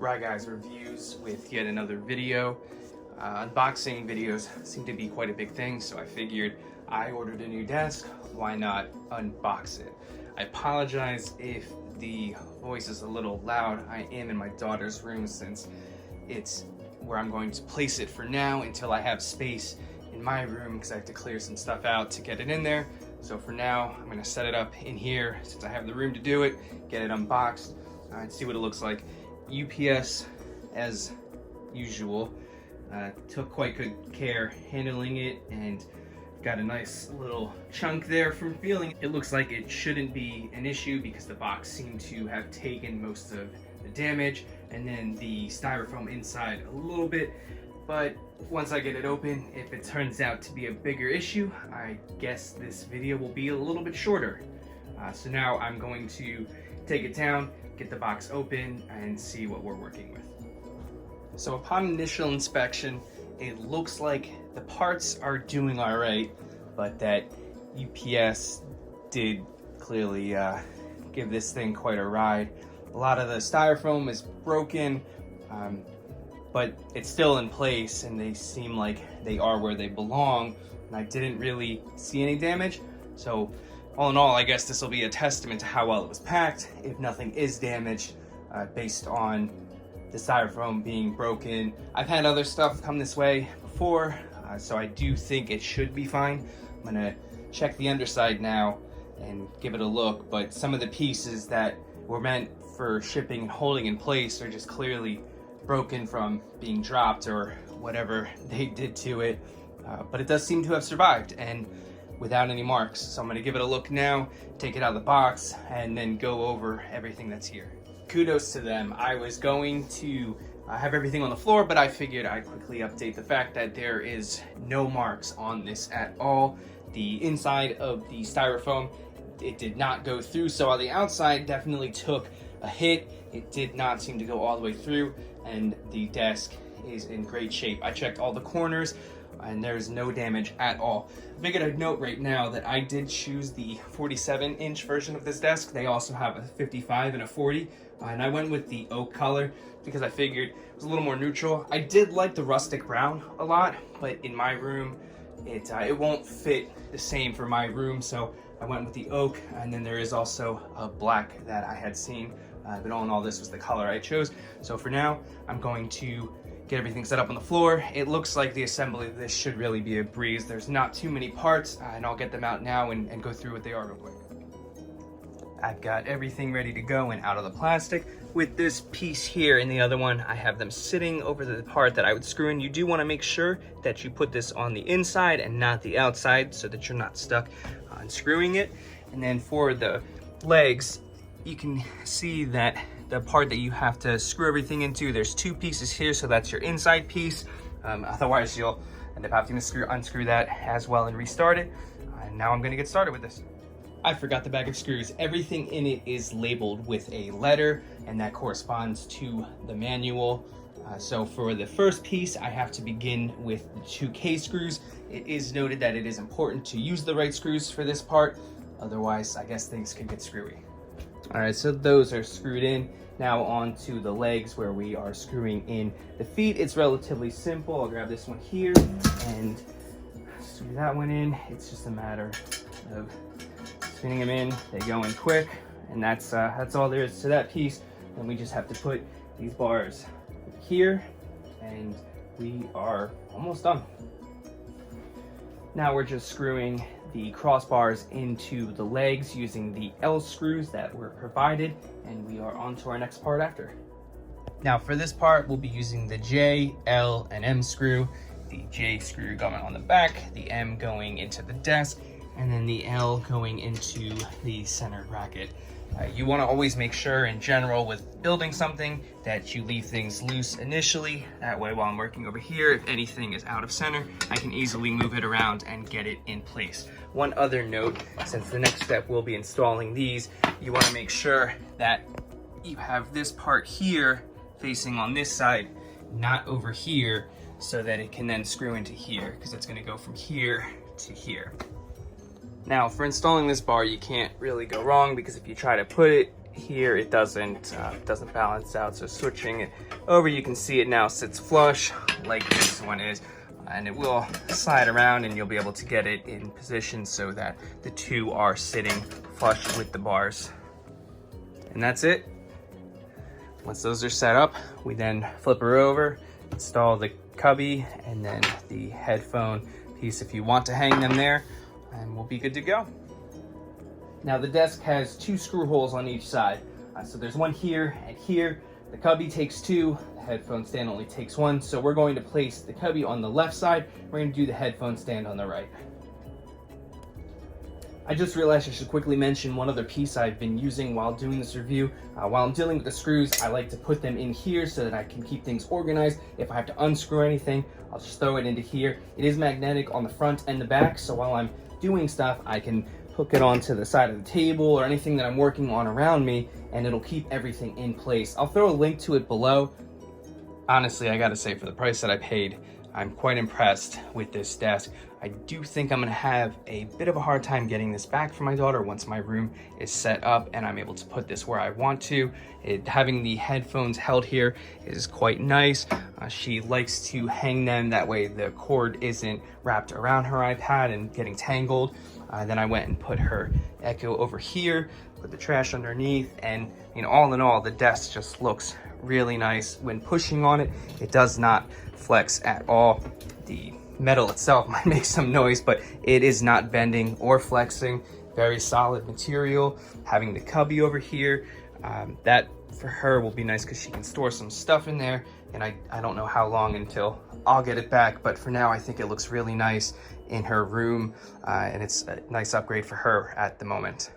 Right Guys Reviews with yet another video. Unboxing videos seem to be quite a big thing, so I figured I ordered a new desk, why not unbox it? I apologize if the voice is a little loud. I am in my daughter's room since it's where I'm going to place it for now until I have space in my room because I have to clear some stuff out to get it in there. So for now, I'm gonna set it up in here since I have the room to do it, get it unboxed, and see what it looks like. UPS, as usual, took quite good care handling it and got a nice little chunk there from feeling. It looks like it shouldn't be an issue because the box seemed to have taken most of the damage, and then the styrofoam inside a little bit. But once I get it open, if it turns out to be a bigger issue, I guess this video will be a little bit shorter. So now I'm going to take it down, get the box open, and see what we're working with. So upon initial inspection, it looks like the parts are doing all right, but that UPS did clearly give this thing quite a ride. A lot of the styrofoam is broken, but it's still in place and they seem like they are where they belong, and I didn't really see any damage. So all in all, I guess this will be a testament to how well it was packed, if nothing is damaged, based on the styrofoam being broken. I've had other stuff come this way before, so I do think it should be fine. I'm gonna check the underside now and give it a look, but some of the pieces that were meant for shipping and holding in place are just clearly broken from being dropped or whatever they did to it, but it does seem to have survived and without any marks. So I'm gonna give it a look now, take it out of the box, and then go over everything that's here. Kudos to them. I was going to have everything on the floor, but I figured I'd quickly update the fact that there is no marks on this at all. The inside of the styrofoam, it did not go through, so on the outside definitely took a hit. It did not seem to go all the way through, and the desk is in great shape. I checked all the corners and there's no damage at all. I figured I'd note right now that I did choose the 47-inch version of this desk. They also have a 55 and a 40, and I went with the oak color because I figured it was a little more neutral. I did like the rustic brown a lot, but in my room, it won't fit the same for my room, so I went with the oak, and then there is also a black that I had seen, but all in all, this was the color I chose. So for now, I'm going to get everything set up on the floor. It looks like the assembly of this should really be a breeze. There's not too many parts, and I'll get them out now and go through what they are real quick. I've got everything ready to go and out of the plastic. With this piece here and the other one, I have them sitting over the part that I would screw in. You do want to make sure that you put this on the inside and not the outside so that you're not stuck unscrewing it. And then for the legs, you can see that the part that you have to screw everything into, there's two pieces here, so that's your inside piece. Otherwise, you'll end up having to unscrew that as well and restart it. And now I'm gonna get started with this. I forgot the bag of screws. Everything in it is labeled with a letter, and that corresponds to the manual. So for the first piece, I have to begin with the 2 K-screws. It is noted that it is important to use the right screws for this part. Otherwise, I guess things could get screwy. All right, so those are screwed in. Now on to the legs where we are screwing in the feet. It's relatively simple. I'll grab this one here and screw that one in. It's just a matter of spinning them in. They go in quick, and that's all there is to that piece. And we just have to put these bars here, and we are almost done. Now we're just screwing the crossbars into the legs using the L screws that were provided, and we are on to our next part after. Now for this part, we'll be using the J, L, and M screw. The J screw going on the back, the M going into the desk, and then the L going into the center bracket. You want to always make sure in general with building something that you leave things loose initially. That way while I'm working over here, if anything is out of center, I can easily move it around and get it in place. One other note, since the next step will be installing these, you want to make sure that you have this part here facing on this side, not over here, so that it can then screw into here, because it's going to go from here to here. Now, for installing this bar, you can't really go wrong, because if you try to put it here it doesn't balance out, so switching it over, you can see it now sits flush like this one is, and it will slide around and you'll be able to get it in position so that the two are sitting flush with the bars. And that's it. Once those are set up, we then flip her over, install the cubby and then the headphone piece if you want to hang them there, and we'll be good to go. Now the desk has 2 screw holes on each side. So there's one here and here. The cubby takes 2, the headphone stand only takes 1. So we're going to place the cubby on the left side. We're going to do the headphone stand on the right. I just realized I should quickly mention one other piece I've been using while doing this review. While I'm dealing with the screws, I like to put them in here so that I can keep things organized. If I have to unscrew anything, I'll just throw it into here. It is magnetic on the front and the back, so while I'm doing stuff, I can hook it onto the side of the table or anything that I'm working on around me, and it'll keep everything in place. I'll throw a link to it below. Honestly, I gotta say, for the price that I paid, I'm quite impressed with this desk. I do think I'm gonna have a bit of a hard time getting this back for my daughter once my room is set up and I'm able to put this where I want to. Having the headphones held here is quite nice. She likes to hang them, that way the cord isn't wrapped around her iPad and getting tangled. Then I went and put her Echo over here, put the trash underneath, and all in all, the desk just looks really nice. When pushing on it, it does not flex at all. The metal itself might make some noise, but it is not bending or flexing. Very solid material. Having the cubby over here, that for her will be nice because she can store some stuff in there, and I don't know how long until I'll get it back, but for now I think it looks really nice in her room, and it's a nice upgrade for her at the moment.